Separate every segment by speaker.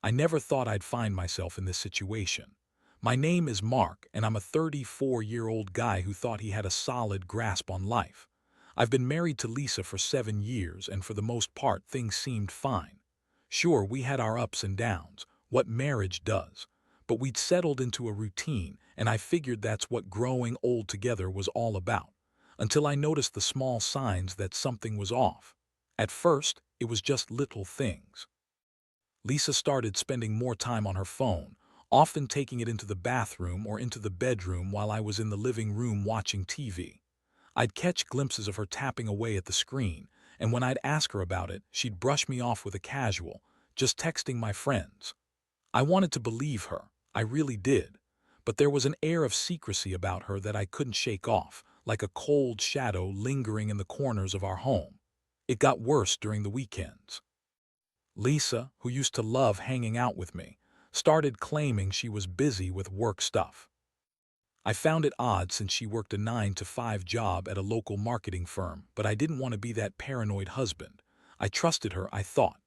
Speaker 1: I never thought I'd find myself in this situation. My name is Mark, and I'm a 34-year-old guy who thought he had a solid grasp on life. I've been married to Lisa for 7 years, and for the most part, things seemed fine. Sure, we had our ups and downs, what marriage does, but we'd settled into a routine, and I figured that's what growing old together was all about, until I noticed the small signs that something was off. At first, it was just little things. Lisa started spending more time on her phone, often taking it into the bathroom or into the bedroom while I was in the living room watching TV. I'd catch glimpses of her tapping away at the screen, and when I'd ask her about it, she'd brush me off with a casual, "Just texting my friends." I wanted to believe her, I really did, but there was an air of secrecy about her that I couldn't shake off, like a cold shadow lingering in the corners of our home. It got worse during the weekends. Lisa, who used to love hanging out with me, started claiming she was busy with work stuff. I found it odd since she worked a 9-to-5 job at a local marketing firm, but I didn't want to be that paranoid husband. I trusted her, I thought.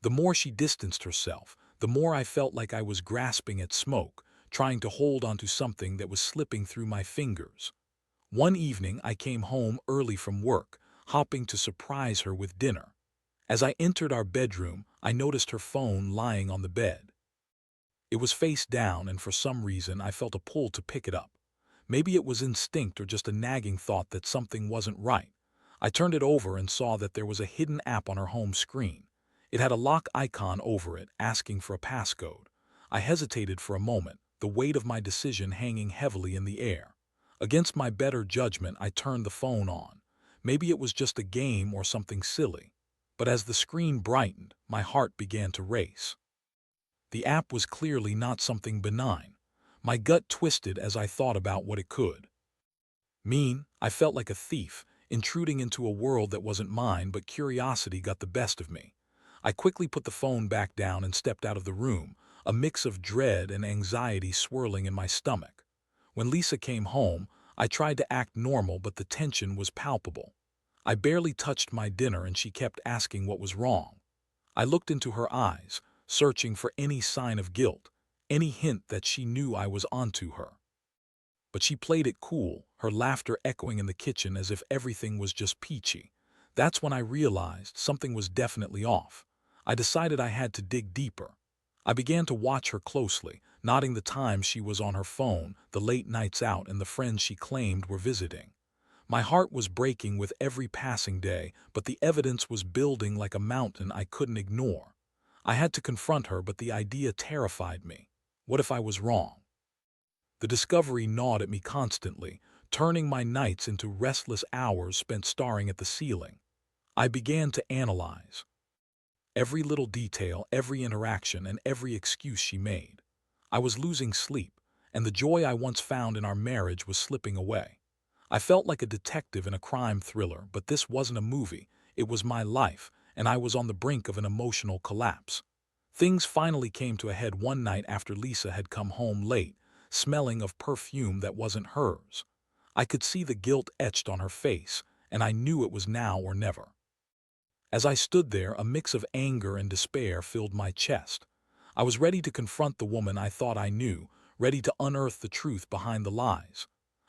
Speaker 1: The more she distanced herself, the more I felt like I was grasping at smoke, trying to hold onto something that was slipping through my fingers. One evening, I came home early from work, hoping to surprise her with dinner. As I entered our bedroom, I noticed her phone lying on the bed. It was face down, and for some reason I felt a pull to pick it up. Maybe it was instinct or just a nagging thought that something wasn't right. I turned it over and saw that there was a hidden app on her home screen. It had a lock icon over it, asking for a passcode. I hesitated for a moment, the weight of my decision hanging heavily in the air. Against my better judgment, I turned the phone on. Maybe it was just a game or something silly. But as the screen brightened, my heart began to race. The app was clearly not something benign. My gut twisted as I thought about what it could mean. I felt like a thief, intruding into a world that wasn't mine, but curiosity got the best of me. I quickly put the phone back down and stepped out of the room, a mix of dread and anxiety swirling in my stomach. When Lisa came home, I tried to act normal, but the tension was palpable. I barely touched my dinner and she kept asking what was wrong. I looked into her eyes, searching for any sign of guilt, any hint that she knew I was onto her. But she played it cool, her laughter echoing in the kitchen as if everything was just peachy. That's when I realized something was definitely off. I decided I had to dig deeper. I began to watch her closely, noting the times she was on her phone, the late nights out, and the friends she claimed were visiting. My heart was breaking with every passing day, but the evidence was building like a mountain I couldn't ignore. I had to confront her, but the idea terrified me. What if I was wrong? The discovery gnawed at me constantly, turning my nights into restless hours spent staring at the ceiling. I began to analyze every little detail, every interaction, and every excuse she made. I was losing sleep, and the joy I once found in our marriage was slipping away. I felt like a detective in a crime thriller, but this wasn't a movie. It was my life, and I was on the brink of an emotional collapse. Things finally came to a head one night after Lisa had come home late, smelling of perfume that wasn't hers. I could see the guilt etched on her face, and I knew it was now or never. As I stood there, a mix of anger and despair filled my chest. I was ready to confront the woman I thought I knew, ready to unearth the truth behind the lies.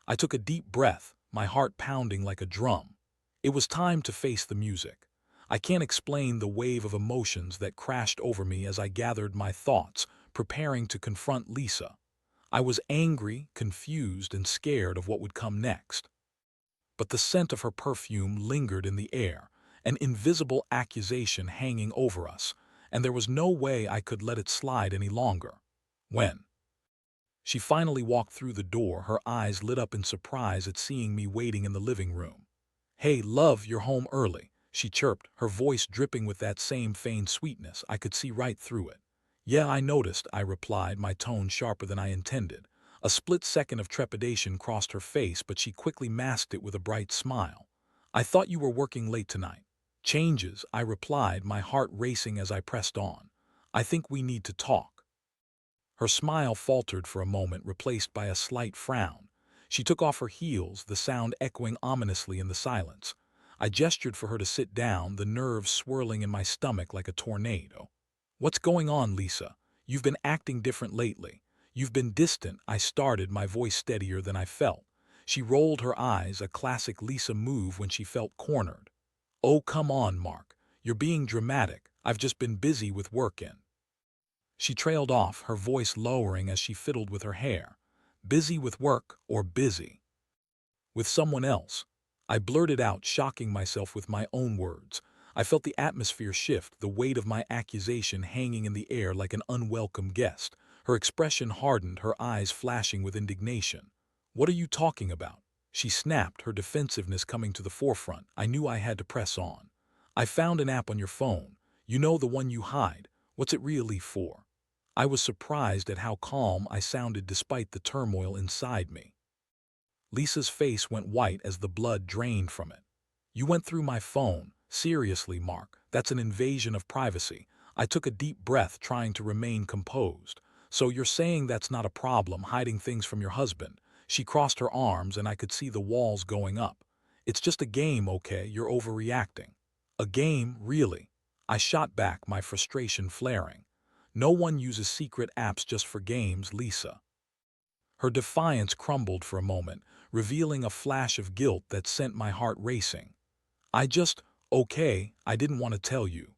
Speaker 1: I took a deep breath, my heart pounding like a drum. It was time to face the music. I can't explain the wave of emotions that crashed over me as I gathered my thoughts, preparing to confront Lisa. I was angry, confused, and scared of what would come next. But the scent of her perfume lingered in the air, an invisible accusation hanging over us, and there was no way I could let it slide any longer. When she finally walked through the door, her eyes lit up in surprise at seeing me waiting in the living room. "Hey, love, you're home early," she chirped, her voice dripping with that same feigned sweetness. I could see right through it. "Yeah, I noticed," I replied, my tone sharper than I intended. A split second of trepidation crossed her face, but she quickly masked it with a bright smile. "I thought you were working late tonight." "Changes," I replied, my heart racing as I pressed on. "I think we need to talk." Her smile faltered for a moment, replaced by a slight frown. She took off her heels, the sound echoing ominously in the silence. I gestured for her to sit down, the nerves swirling in my stomach like a tornado. "What's going on, Lisa?" You've been acting different lately. You've been distant, I started, my voice steadier than I felt. She rolled her eyes, a classic Lisa move when she felt cornered. Oh, come on, Mark. You're being dramatic. I've just been busy with work in. She trailed off, her voice lowering as she fiddled with her hair. Busy with work or busy with someone else? I blurted out, shocking myself with my own words. I felt the atmosphere shift, the weight of my accusation hanging in the air like an unwelcome guest. Her expression hardened, her eyes flashing with indignation. What are you talking about? She snapped, her defensiveness coming to the forefront. I knew I had to press on. I found an app on your phone. You know, the one you hide. What's it really for? I was surprised at how calm I sounded despite the turmoil inside me. Lisa's face went white as the blood drained from it. You went through my phone. Seriously, Mark, that's an invasion of privacy. I took a deep breath, trying to remain composed. So you're saying that's not a problem, hiding things from your husband? She crossed her arms and I could see the walls going up. It's just a game, okay? You're overreacting. A game, really? I shot back, my frustration flaring. No one uses secret apps just for games, Lisa. Her defiance crumbled for a moment, revealing a flash of guilt that sent my heart racing. Okay, I didn't want to tell you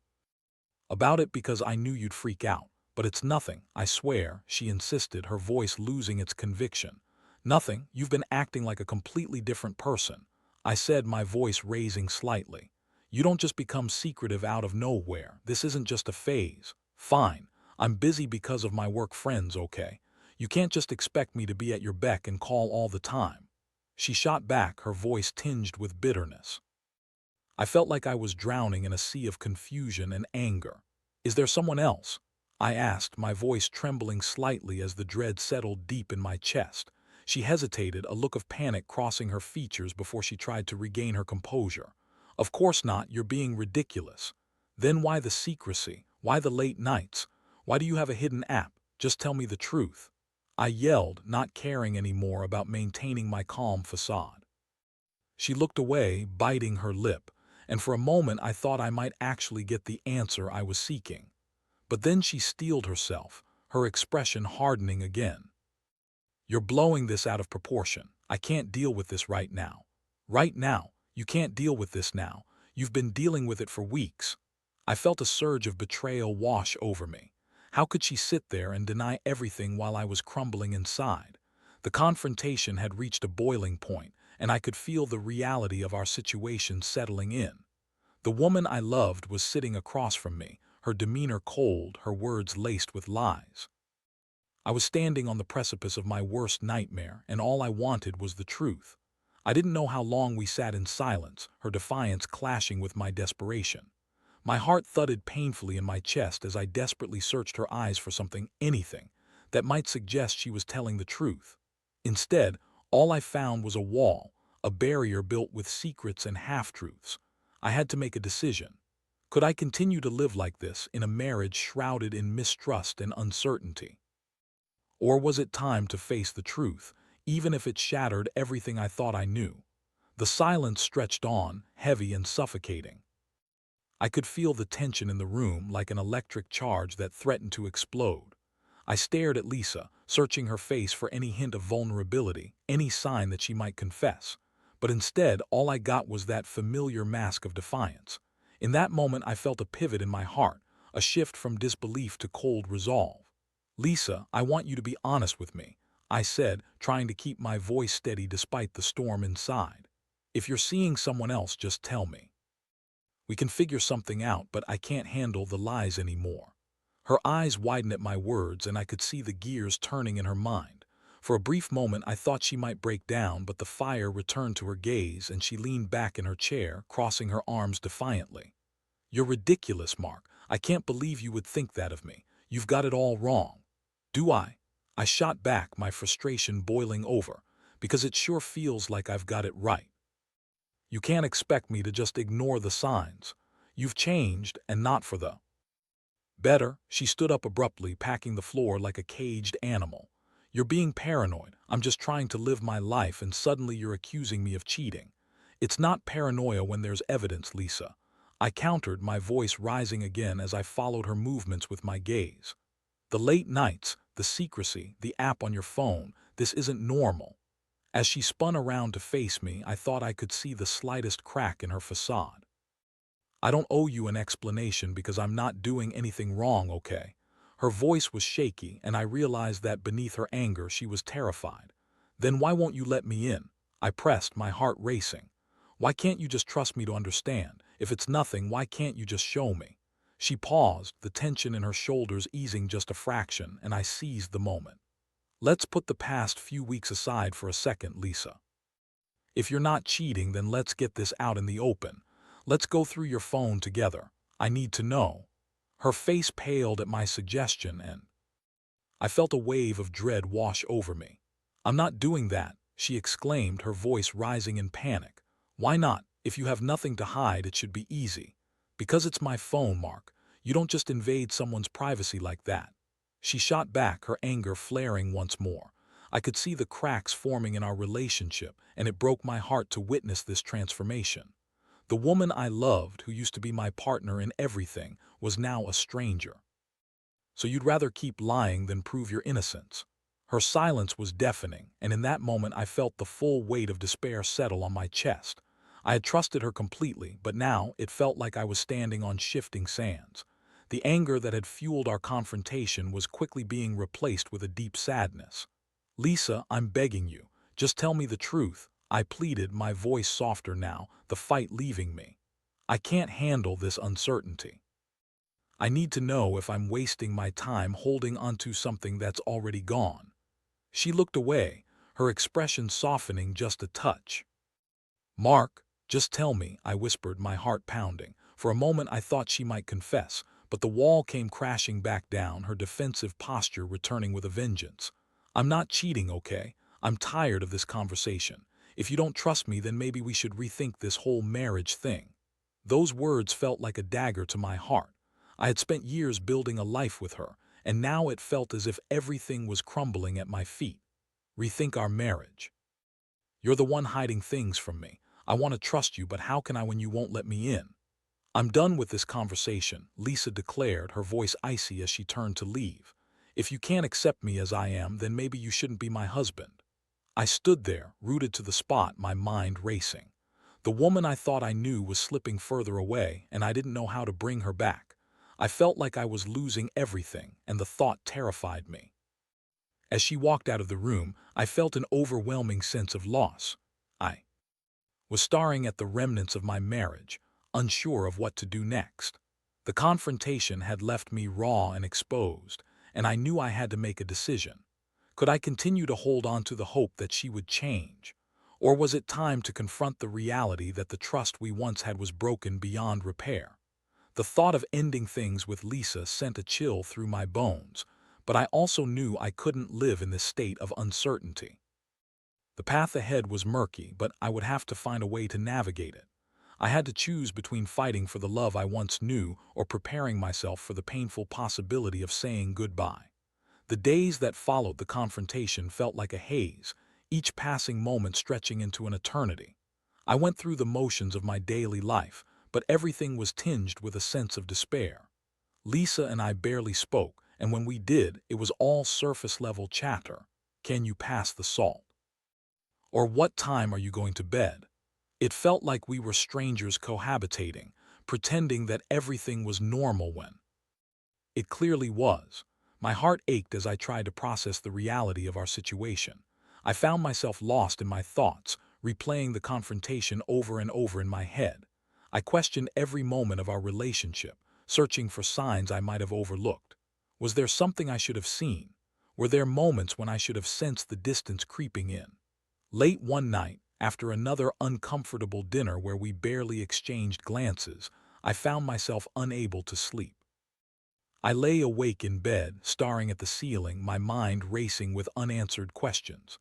Speaker 1: about it because I knew you'd freak out. But it's nothing, I swear, she insisted, her voice losing its conviction. Nothing, you've been acting like a completely different person, I said, my voice raising slightly. You don't just become secretive out of nowhere. This isn't just a phase. Fine, I'm busy because of my work friends, okay? You can't just expect me to be at your beck and call all the time. She shot back, her voice tinged with bitterness. I felt like I was drowning in a sea of confusion and anger. Is there someone else? I asked, my voice trembling slightly as the dread settled deep in my chest. She hesitated, a look of panic crossing her features before she tried to regain her composure. Of course not, you're being ridiculous. Then why the secrecy? Why the late nights? Why do you have a hidden app? Just tell me the truth. I yelled, not caring anymore about maintaining my calm facade. She looked away, biting her lip, and for a moment I thought I might actually get the answer I was seeking. But then she steeled herself, her expression hardening again. You're blowing this out of proportion. I can't deal with this right now. Right now? You can't deal with this now. You've been dealing with it for weeks. I felt a surge of betrayal wash over me. How could she sit there and deny everything while I was crumbling inside? The confrontation had reached a boiling point, and I could feel the reality of our situation settling in. The woman I loved was sitting across from me, her demeanor cold, her words laced with lies. I was standing on the precipice of my worst nightmare, and all I wanted was the truth. I didn't know how long we sat in silence, her defiance clashing with my desperation. My heart thudded painfully in my chest as I desperately searched her eyes for something, anything, that might suggest she was telling the truth. Instead, all I found was a wall, a barrier built with secrets and half-truths. I had to make a decision. Could I continue to live like this, in a marriage shrouded in mistrust and uncertainty? Or was it time to face the truth, even if it shattered everything I thought I knew? The silence stretched on, heavy and suffocating. I could feel the tension in the room like an electric charge that threatened to explode. I stared at Lisa, searching her face for any hint of vulnerability, any sign that she might confess. But instead, all I got was that familiar mask of defiance. In that moment, I felt a pivot in my heart, a shift from disbelief to cold resolve. Lisa, I want you to be honest with me, I said, trying to keep my voice steady despite the storm inside. If you're seeing someone else, just tell me. We can figure something out, but I can't handle the lies anymore. Her eyes widened at my words, and I could see the gears turning in her mind. For a brief moment, I thought she might break down, but the fire returned to her gaze, and she leaned back in her chair, crossing her arms defiantly. You're ridiculous, Mark. I can't believe you would think that of me. You've got it all wrong. Do I? I shot back, my frustration boiling over, because it sure feels like I've got it right. You can't expect me to just ignore the signs. You've changed, and not for the better. She stood up abruptly, packing the floor like a caged animal. You're being paranoid. I'm just trying to live my life, and suddenly you're accusing me of cheating. It's not paranoia when there's evidence, Lisa. I countered, my voice rising again as I followed her movements with my gaze. The late nights, the secrecy, the app on your phone, this isn't normal. As she spun around to face me, I thought I could see the slightest crack in her facade. I don't owe you an explanation because I'm not doing anything wrong, okay? Her voice was shaky, and I realized that beneath her anger she was terrified. Then why won't you let me in? I pressed, my heart racing. Why can't you just trust me to understand? If it's nothing, why can't you just show me? She paused, the tension in her shoulders easing just a fraction, and I seized the moment. Let's put the past few weeks aside for a second, Lisa. If you're not cheating, then let's get this out in the open. Let's go through your phone together. I need to know. Her face paled at my suggestion, and I felt a wave of dread wash over me. I'm not doing that, she exclaimed, her voice rising in panic. Why not? If you have nothing to hide, it should be easy. Because it's my phone, Mark. You don't just invade someone's privacy like that. She shot back, her anger flaring once more. I could see the cracks forming in our relationship, and it broke my heart to witness this transformation. The woman I loved, who used to be my partner in everything, was now a stranger. So you'd rather keep lying than prove your innocence. Her silence was deafening, and in that moment I felt the full weight of despair settle on my chest. I had trusted her completely, but now it felt like I was standing on shifting sands. The anger that had fueled our confrontation was quickly being replaced with a deep sadness. Lisa, I'm begging you, just tell me the truth, I pleaded, my voice softer now, the fight leaving me. I can't handle this uncertainty. I need to know if I'm wasting my time holding onto something that's already gone. She looked away, her expression softening just a touch. Mark, just tell me, I whispered, my heart pounding. For a moment I thought she might confess, but the wall came crashing back down, her defensive posture returning with a vengeance. I'm not cheating, okay? I'm tired of this conversation. If you don't trust me, then maybe we should rethink this whole marriage thing. Those words felt like a dagger to my heart. I had spent years building a life with her, and now it felt as if everything was crumbling at my feet. Rethink our marriage. You're the one hiding things from me. I want to trust you, but how can I when you won't let me in? I'm done with this conversation, Lisa declared, her voice icy as she turned to leave. If you can't accept me as I am, then maybe you shouldn't be my husband. I stood there, rooted to the spot, my mind racing. The woman I thought I knew was slipping further away, and I didn't know how to bring her back. I felt like I was losing everything, and the thought terrified me. As she walked out of the room, I felt an overwhelming sense of loss. I was staring at the remnants of my marriage, unsure of what to do next. The confrontation had left me raw and exposed, and I knew I had to make a decision. Could I continue to hold on to the hope that she would change? Or was it time to confront the reality that the trust we once had was broken beyond repair? The thought of ending things with Lisa sent a chill through my bones, but I also knew I couldn't live in this state of uncertainty. The path ahead was murky, but I would have to find a way to navigate it. I had to choose between fighting for the love I once knew or preparing myself for the painful possibility of saying goodbye. The days that followed the confrontation felt like a haze, each passing moment stretching into an eternity. I went through the motions of my daily life, but everything was tinged with a sense of despair. Lisa and I barely spoke, and when we did, it was all surface-level chatter. Can you pass the salt? Or what time are you going to bed? It felt like we were strangers cohabitating, pretending that everything was normal when it clearly was. My heart ached as I tried to process the reality of our situation. I found myself lost in my thoughts, replaying the confrontation over and over in my head. I questioned every moment of our relationship, searching for signs I might have overlooked. Was there something I should have seen? Were there moments when I should have sensed the distance creeping in? Late one night, after another uncomfortable dinner where we barely exchanged glances, I found myself unable to sleep. I lay awake in bed, staring at the ceiling, my mind racing with unanswered questions.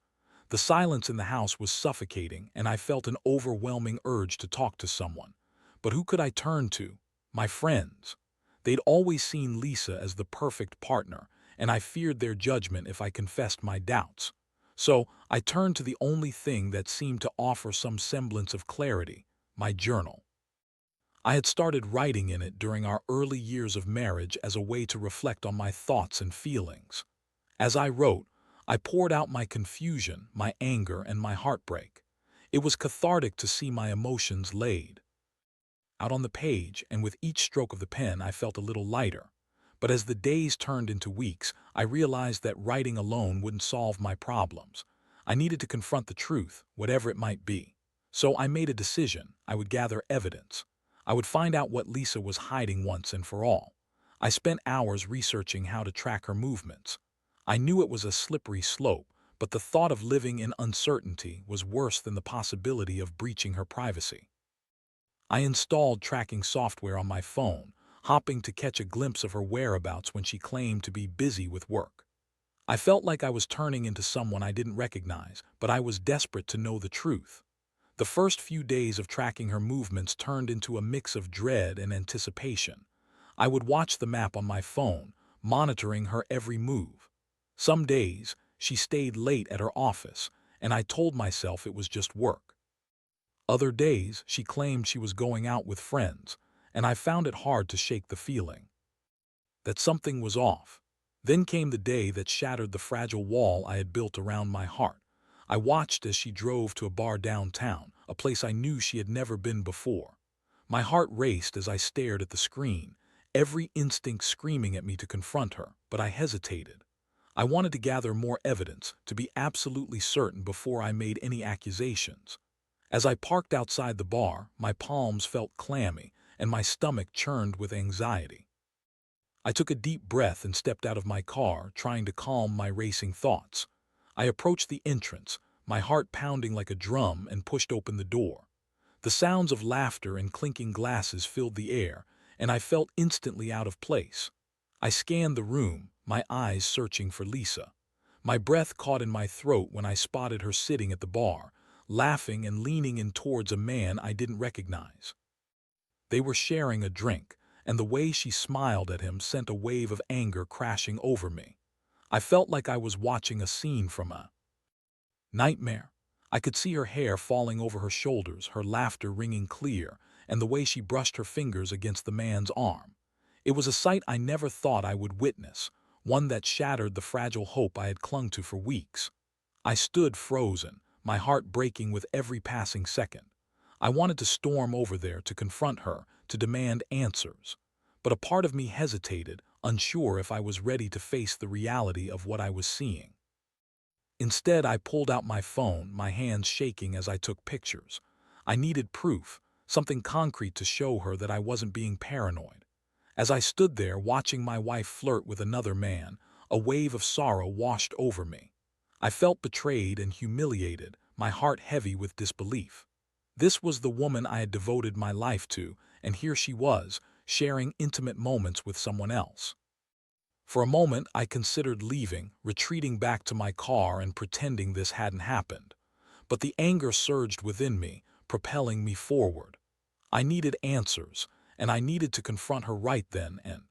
Speaker 1: The silence in the house was suffocating, and I felt an overwhelming urge to talk to someone. But who could I turn to? My friends. They'd always seen Lisa as the perfect partner, and I feared their judgment if I confessed my doubts. So I turned to the only thing that seemed to offer some semblance of clarity, my journal. I had started writing in it during our early years of marriage as a way to reflect on my thoughts and feelings. As I wrote, I poured out my confusion, my anger, and my heartbreak. It was cathartic to see my emotions laid out on the page, and with each stroke of the pen I felt a little lighter. But as the days turned into weeks, I realized that writing alone wouldn't solve my problems. I needed to confront the truth, whatever it might be. So I made a decision. I would gather evidence. I would find out what Lisa was hiding once and for all. I spent hours researching how to track her movements. I knew it was a slippery slope, but the thought of living in uncertainty was worse than the possibility of breaching her privacy. I installed tracking software on my phone, hoping to catch a glimpse of her whereabouts when she claimed to be busy with work. I felt like I was turning into someone I didn't recognize, but I was desperate to know the truth. The first few days of tracking her movements turned into a mix of dread and anticipation. I would watch the map on my phone, monitoring her every move. Some days, she stayed late at her office, and I told myself it was just work. Other days, she claimed she was going out with friends, and I found it hard to shake the feeling that something was off. Then came the day that shattered the fragile wall I had built around my heart. I watched as she drove to a bar downtown, a place I knew she had never been before. My heart raced as I stared at the screen, every instinct screaming at me to confront her, but I hesitated. I wanted to gather more evidence, to be absolutely certain before I made any accusations. As I parked outside the bar, my palms felt clammy, and my stomach churned with anxiety. I took a deep breath and stepped out of my car, trying to calm my racing thoughts. I approached the entrance, my heart pounding like a drum, and pushed open the door. The sounds of laughter and clinking glasses filled the air, and I felt instantly out of place. I scanned the room, my eyes searching for Lisa. My breath caught in my throat when I spotted her sitting at the bar, laughing and leaning in towards a man I didn't recognize. They were sharing a drink, and the way she smiled at him sent a wave of anger crashing over me. I felt like I was watching a scene from a nightmare. I could see her hair falling over her shoulders, her laughter ringing clear, and the way she brushed her fingers against the man's arm. It was a sight I never thought I would witness, one that shattered the fragile hope I had clung to for weeks. I stood frozen, my heart breaking with every passing second. I wanted to storm over there to confront her, to demand answers. But a part of me hesitated, unsure if I was ready to face the reality of what I was seeing. Instead, I pulled out my phone, my hands shaking as I took pictures. I needed proof, something concrete to show her that I wasn't being paranoid. As I stood there watching my wife flirt with another man, a wave of sorrow washed over me. I felt betrayed and humiliated, my heart heavy with disbelief. This was the woman I had devoted my life to, and here she was, sharing intimate moments with someone else. For a moment, I considered leaving, retreating back to my car and pretending this hadn't happened. But the anger surged within me, propelling me forward. I needed answers, and I needed to confront her right then and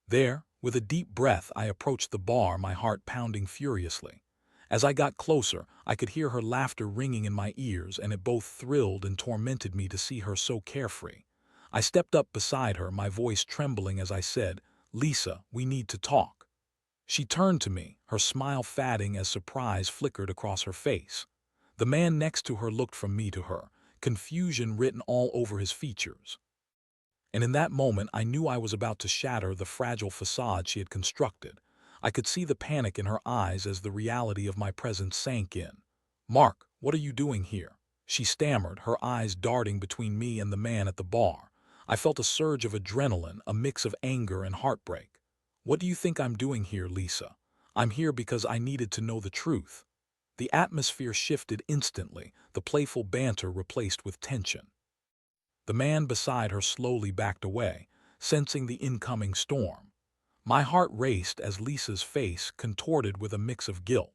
Speaker 1: there. With a deep breath, I approached the bar, my heart pounding furiously. As I got closer, I could hear her laughter ringing in my ears, and it both thrilled and tormented me to see her so carefree. I stepped up beside her, my voice trembling as I said, "Lisa, we need to talk." She turned to me, her smile fading as surprise flickered across her face. The man next to her looked from me to her, confusion written all over his features. And in that moment, I knew I was about to shatter the fragile facade she had constructed. I could see the panic in her eyes as the reality of my presence sank in. "Mark, what are you doing here?" she stammered, her eyes darting between me and the man at the bar. I felt a surge of adrenaline, a mix of anger and heartbreak. "What do you think I'm doing here, Lisa? I'm here because I needed to know the truth." The atmosphere shifted instantly, the playful banter replaced with tension. The man beside her slowly backed away, sensing the incoming storm. My heart raced as Lisa's face contorted with a mix of guilt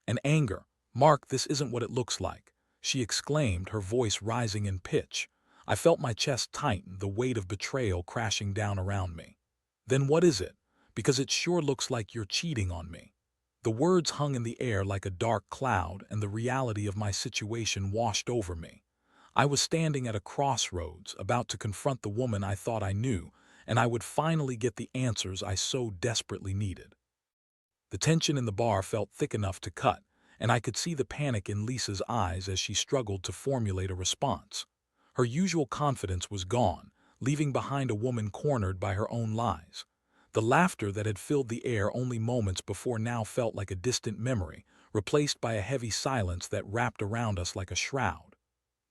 Speaker 1: and anger. "Mark, this isn't what it looks like," she exclaimed, her voice rising in pitch. I felt my chest tighten, the weight of betrayal crashing down around me. "Then what is it? Because it sure looks like you're cheating on me." The words hung in the air like a dark cloud, and the reality of my situation washed over me. I was standing at a crossroads, about to confront the woman I thought I knew, and I would finally get the answers I so desperately needed. The tension in the bar felt thick enough to cut, and I could see the panic in Lisa's eyes as she struggled to formulate a response. Her usual confidence was gone, leaving behind a woman cornered by her own lies. The laughter that had filled the air only moments before now felt like a distant memory, replaced by a heavy silence that wrapped around us like a shroud.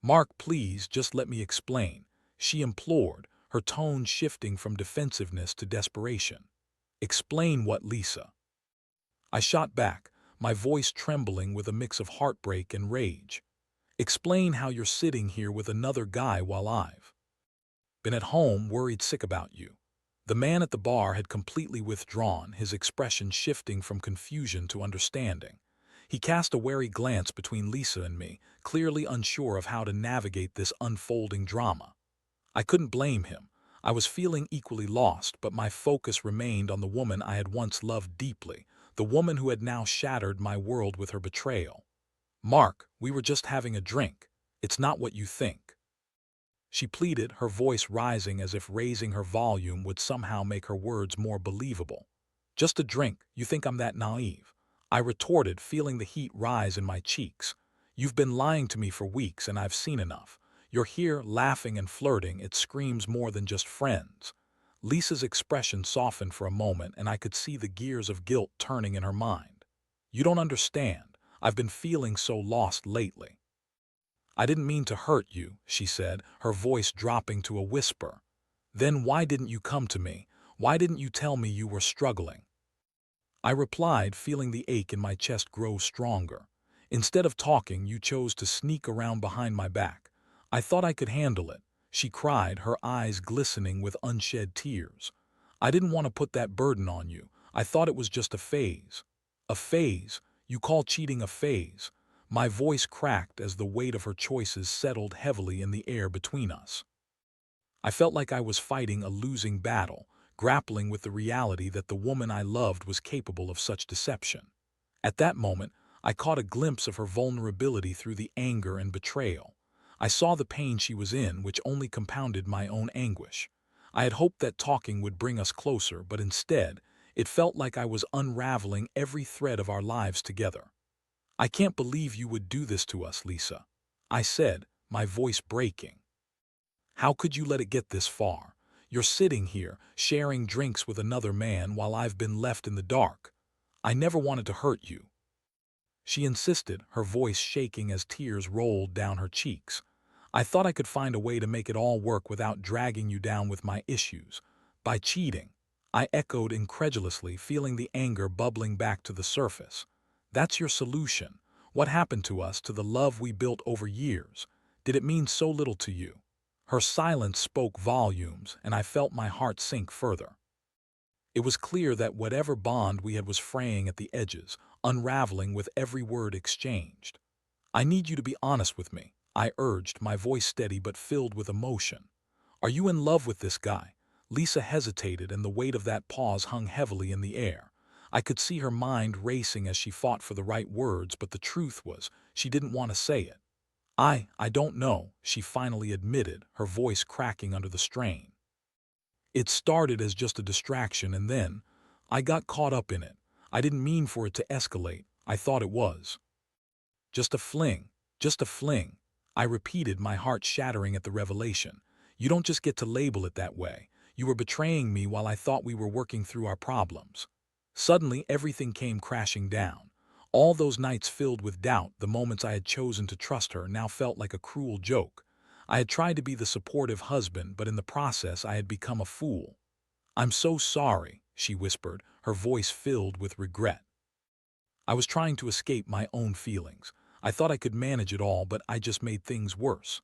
Speaker 1: "Mark, please, just let me explain," she implored, her tone shifting from defensiveness to desperation. "Explain what, Lisa?" I shot back, my voice trembling with a mix of heartbreak and rage. "Explain how you're sitting here with another guy while I've been at home worried sick about you." The man at the bar had completely withdrawn, his expression shifting from confusion to understanding. He cast a wary glance between Lisa and me, clearly unsure of how to navigate this unfolding drama. I couldn't blame him. I was feeling equally lost, but my focus remained on the woman I had once loved deeply, the woman who had now shattered my world with her betrayal. "Mark, we were just having a drink. It's not what you think," she pleaded, her voice rising as if raising her volume would somehow make her words more believable. "Just a drink, you think I'm that naive?" I retorted, feeling the heat rise in my cheeks. "You've been lying to me for weeks and I've seen enough. You're here, laughing and flirting, it screams more than just friends." Lisa's expression softened for a moment and I could see the gears of guilt turning in her mind. "You don't understand. I've been feeling so lost lately." "I didn't mean to hurt you," she said, her voice dropping to a whisper. "Then why didn't you come to me? Why didn't you tell me you were struggling?" I replied, feeling the ache in my chest grow stronger. "Instead of talking, you chose to sneak around behind my back. I thought I could handle it," she cried, her eyes glistening with unshed tears. "I didn't want to put that burden on you. I thought it was just a phase." "A phase? You call cheating a phase?" My voice cracked as the weight of her choices settled heavily in the air between us. I felt like I was fighting a losing battle, grappling with the reality that the woman I loved was capable of such deception. At that moment, I caught a glimpse of her vulnerability through the anger and betrayal. I saw the pain she was in, which only compounded my own anguish. I had hoped that talking would bring us closer, but instead, it felt like I was unraveling every thread of our lives together. "I can't believe you would do this to us, Lisa," I said, my voice breaking. "How could you let it get this far? You're sitting here, sharing drinks with another man while I've been left in the dark. I never wanted to hurt you," she insisted, her voice shaking as tears rolled down her cheeks. "I thought I could find a way to make it all work without dragging you down with my issues. By cheating," I echoed incredulously, feeling the anger bubbling back to the surface. "That's your solution? What happened to us, to the love we built over years? Did it mean so little to you?" Her silence spoke volumes, and I felt my heart sink further. It was clear that whatever bond we had was fraying at the edges, unraveling with every word exchanged. "I need you to be honest with me," I urged, my voice steady but filled with emotion. "Are you in love with this guy?" Lisa hesitated, and the weight of that pause hung heavily in the air. I could see her mind racing as she fought for the right words, but the truth was, she didn't want to say it. I don't know," she finally admitted, her voice cracking under the strain. "It started as just a distraction, and then I got caught up in it. I didn't mean for it to escalate. I thought it was just a fling, just a fling." I repeated, my heart shattering at the revelation. "You don't just get to label it that way. You were betraying me while I thought we were working through our problems." Suddenly, everything came crashing down. All those nights filled with doubt, the moments I had chosen to trust her, now felt like a cruel joke. I had tried to be the supportive husband, but in the process I had become a fool. "I'm so sorry," she whispered, her voice filled with regret. I was trying to escape my own feelings. I thought I could manage it all, but I just made things worse.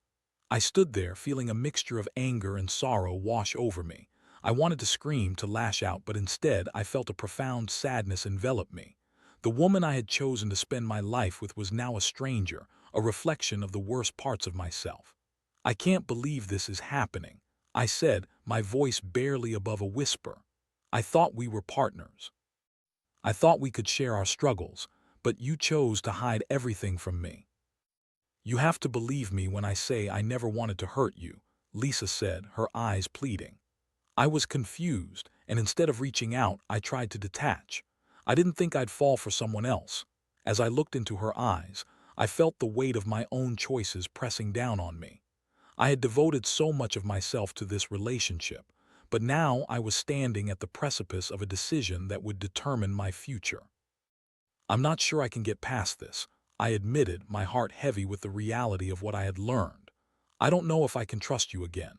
Speaker 1: I stood there, feeling a mixture of anger and sorrow wash over me. I wanted to scream, to lash out, but instead I felt a profound sadness envelop me. The woman I had chosen to spend my life with was now a stranger, a reflection of the worst parts of myself. "I can't believe this is happening," I said, my voice barely above a whisper. "I thought we were partners. I thought we could share our struggles, but you chose to hide everything from me." You have to believe me when I say I never wanted to hurt you, Lisa said, her eyes pleading. I was confused, and instead of reaching out, I tried to detach. I didn't think I'd fall for someone else. As I looked into her eyes, I felt the weight of my own choices pressing down on me. I had devoted so much of myself to this relationship, but now I was standing at the precipice of a decision that would determine my future. I'm not sure I can get past this, I admitted, my heart heavy with the reality of what I had learned. I don't know if I can trust you again.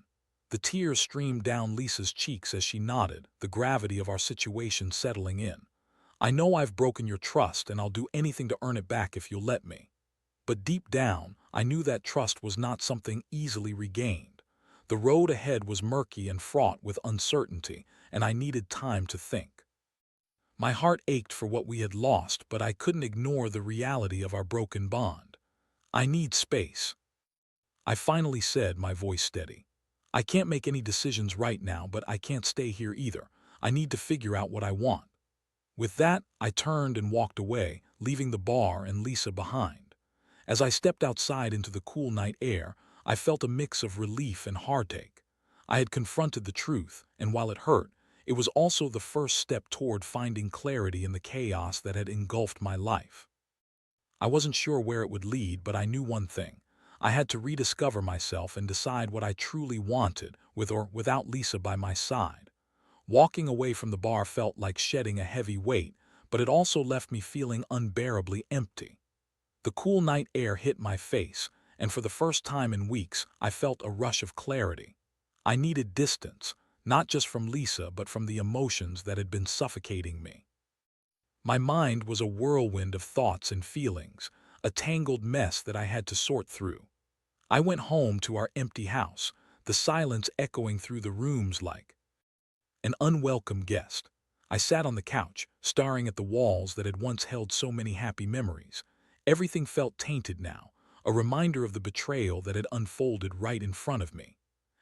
Speaker 1: The tears streamed down Lisa's cheeks as she nodded, the gravity of our situation settling in. I know I've broken your trust and I'll do anything to earn it back if you'll let me. But deep down, I knew that trust was not something easily regained. The road ahead was murky and fraught with uncertainty, and I needed time to think. My heart ached for what we had lost, but I couldn't ignore the reality of our broken bond. I need space, I finally said, my voice steady. I can't make any decisions right now, but I can't stay here either. I need to figure out what I want. With that, I turned and walked away, leaving the bar and Lisa behind. As I stepped outside into the cool night air, I felt a mix of relief and heartache. I had confronted the truth, and while it hurt, it was also the first step toward finding clarity in the chaos that had engulfed my life. I wasn't sure where it would lead, but I knew one thing. I had to rediscover myself and decide what I truly wanted, with or without Lisa by my side. Walking away from the bar felt like shedding a heavy weight, but it also left me feeling unbearably empty. The cool night air hit my face, and for the first time in weeks, I felt a rush of clarity. I needed distance, not just from Lisa, but from the emotions that had been suffocating me. My mind was a whirlwind of thoughts and feelings, a tangled mess that I had to sort through. I went home to our empty house, the silence echoing through the rooms like an unwelcome guest. I sat on the couch, staring at the walls that had once held so many happy memories. Everything felt tainted now, a reminder of the betrayal that had unfolded right in front of me.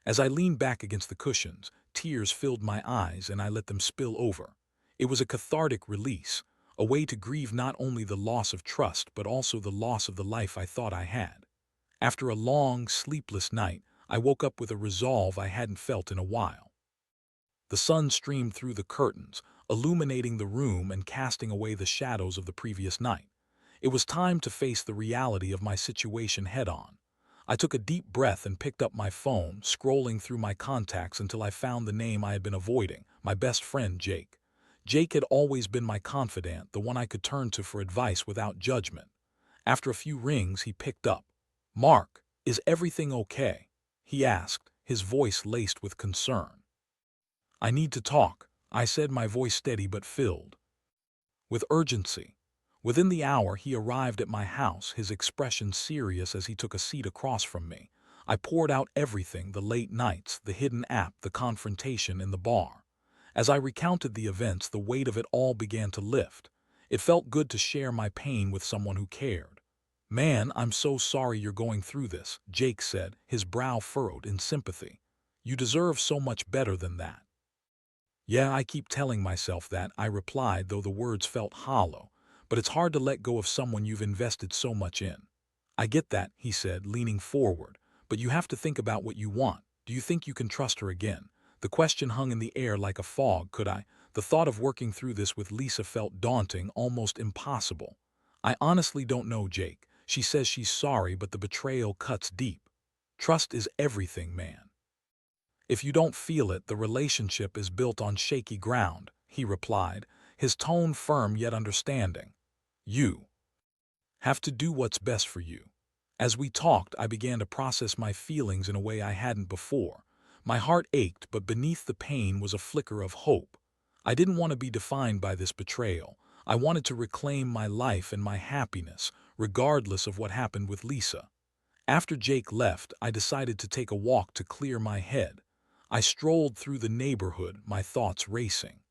Speaker 1: As I leaned back against the cushions, tears filled my eyes and I let them spill over. It was a cathartic release, a way to grieve not only the loss of trust but also the loss of the life I thought I had. After a long, sleepless night, I woke up with a resolve I hadn't felt in a while. The sun streamed through the curtains, illuminating the room and casting away the shadows of the previous night. It was time to face the reality of my situation head-on. I took a deep breath and picked up my phone, scrolling through my contacts until I found the name I had been avoiding, my best friend Jake. Jake had always been my confidant, the one I could turn to for advice without judgment. After a few rings, he picked up. "Mark, is everything okay?" he asked, his voice laced with concern. "I need to talk," I said, my voice steady but filled with urgency. Within the hour, he arrived at my house, his expression serious as he took a seat across from me. I poured out everything, the late nights, the hidden app, the confrontation in the bar. As I recounted the events, the weight of it all began to lift. It felt good to share my pain with someone who cared. "Man, I'm so sorry you're going through this," Jake said, his brow furrowed in sympathy. "You deserve so much better than that." "Yeah, I keep telling myself that," I replied, though the words felt hollow. "But it's hard to let go of someone you've invested so much in." "I get that," he said, leaning forward. "But you have to think about what you want. Do you think you can trust her again?" The question hung in the air like a fog. Could I? The thought of working through this with Lisa felt daunting, almost impossible. "I honestly don't know, Jake. She says she's sorry, but the betrayal cuts deep. Trust is everything, man. If you don't feel it, the relationship is built on shaky ground," he replied, his tone firm yet understanding. "You have to do what's best for you." As we talked, I began to process my feelings in a way I hadn't before. My heart ached, but beneath the pain was a flicker of hope. I didn't want to be defined by this betrayal. I wanted to reclaim my life and my happiness, regardless of what happened with Lisa. After Jake left, I decided to take a walk to clear my head. I strolled through the neighborhood, my thoughts racing.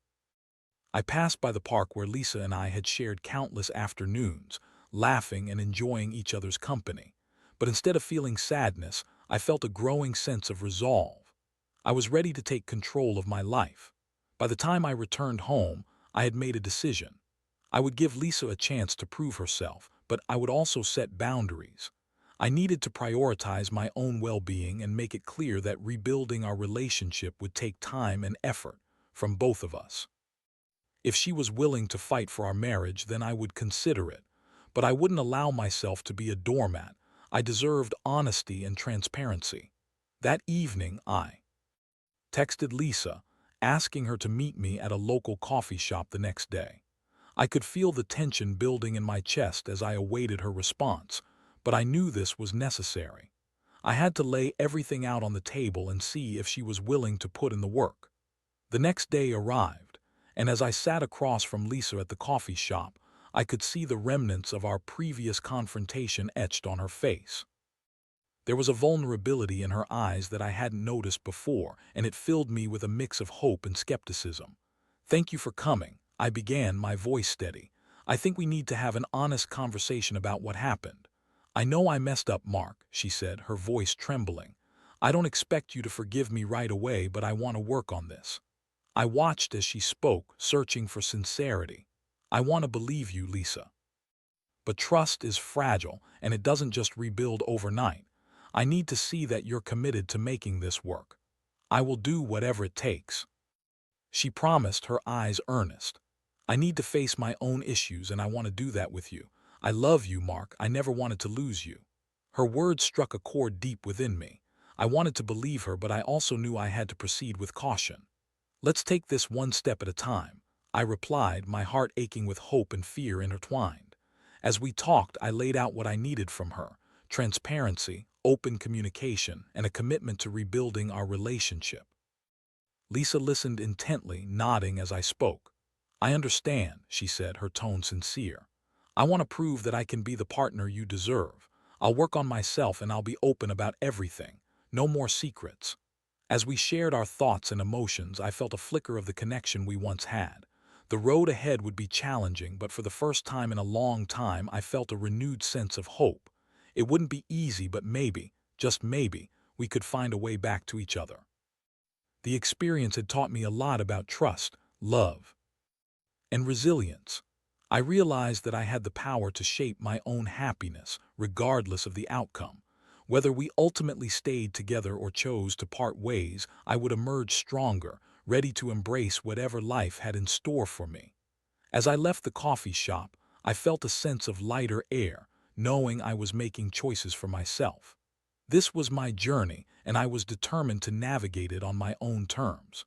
Speaker 1: I passed by the park where Lisa and I had shared countless afternoons, laughing and enjoying each other's company. But instead of feeling sadness, I felt a growing sense of resolve. I was ready to take control of my life. By the time I returned home, I had made a decision. I would give Lisa a chance to prove herself, but I would also set boundaries. I needed to prioritize my own well-being and make it clear that rebuilding our relationship would take time and effort from both of us. If she was willing to fight for our marriage, then I would consider it, but I wouldn't allow myself to be a doormat. I deserved honesty and transparency. That evening, I texted Lisa, asking her to meet me at a local coffee shop the next day. I could feel the tension building in my chest as I awaited her response, but I knew this was necessary. I had to lay everything out on the table and see if she was willing to put in the work. The next day arrived, and as I sat across from Lisa at the coffee shop, I could see the remnants of our previous confrontation etched on her face. There was a vulnerability in her eyes that I hadn't noticed before, and it filled me with a mix of hope and skepticism. "Thank you for coming," I began, my voice steady. "I think we need to have an honest conversation about what happened." "I know I messed up, Mark," she said, her voice trembling. "I don't expect you to forgive me right away, but I want to work on this." I watched as she spoke, searching for sincerity. "I want to believe you, Lisa. But trust is fragile, and it doesn't just rebuild overnight. I need to see that you're committed to making this work. I will do whatever it takes." She promised, her eyes earnest. "I need to face my own issues, and I want to do that with you. I love you, Mark. I never wanted to lose you." Her words struck a chord deep within me. I wanted to believe her, but I also knew I had to proceed with caution. "Let's take this one step at a time," I replied, my heart aching with hope and fear intertwined. As we talked, I laid out what I needed from her: transparency, open communication, and a commitment to rebuilding our relationship. Lisa listened intently, nodding as I spoke. "I understand," she said, her tone sincere. "I want to prove that I can be the partner you deserve. I'll work on myself, and I'll be open about everything. No more secrets." As we shared our thoughts and emotions, I felt a flicker of the connection we once had. The road ahead would be challenging, but for the first time in a long time, I felt a renewed sense of hope. It wouldn't be easy, but maybe, just maybe, we could find a way back to each other. The experience had taught me a lot about trust, love, and resilience. I realized that I had the power to shape my own happiness, regardless of the outcome. Whether we ultimately stayed together or chose to part ways, I would emerge stronger, ready to embrace whatever life had in store for me. As I left the coffee shop, I felt a sense of lighter air, knowing I was making choices for myself. This was my journey, and I was determined to navigate it on my own terms.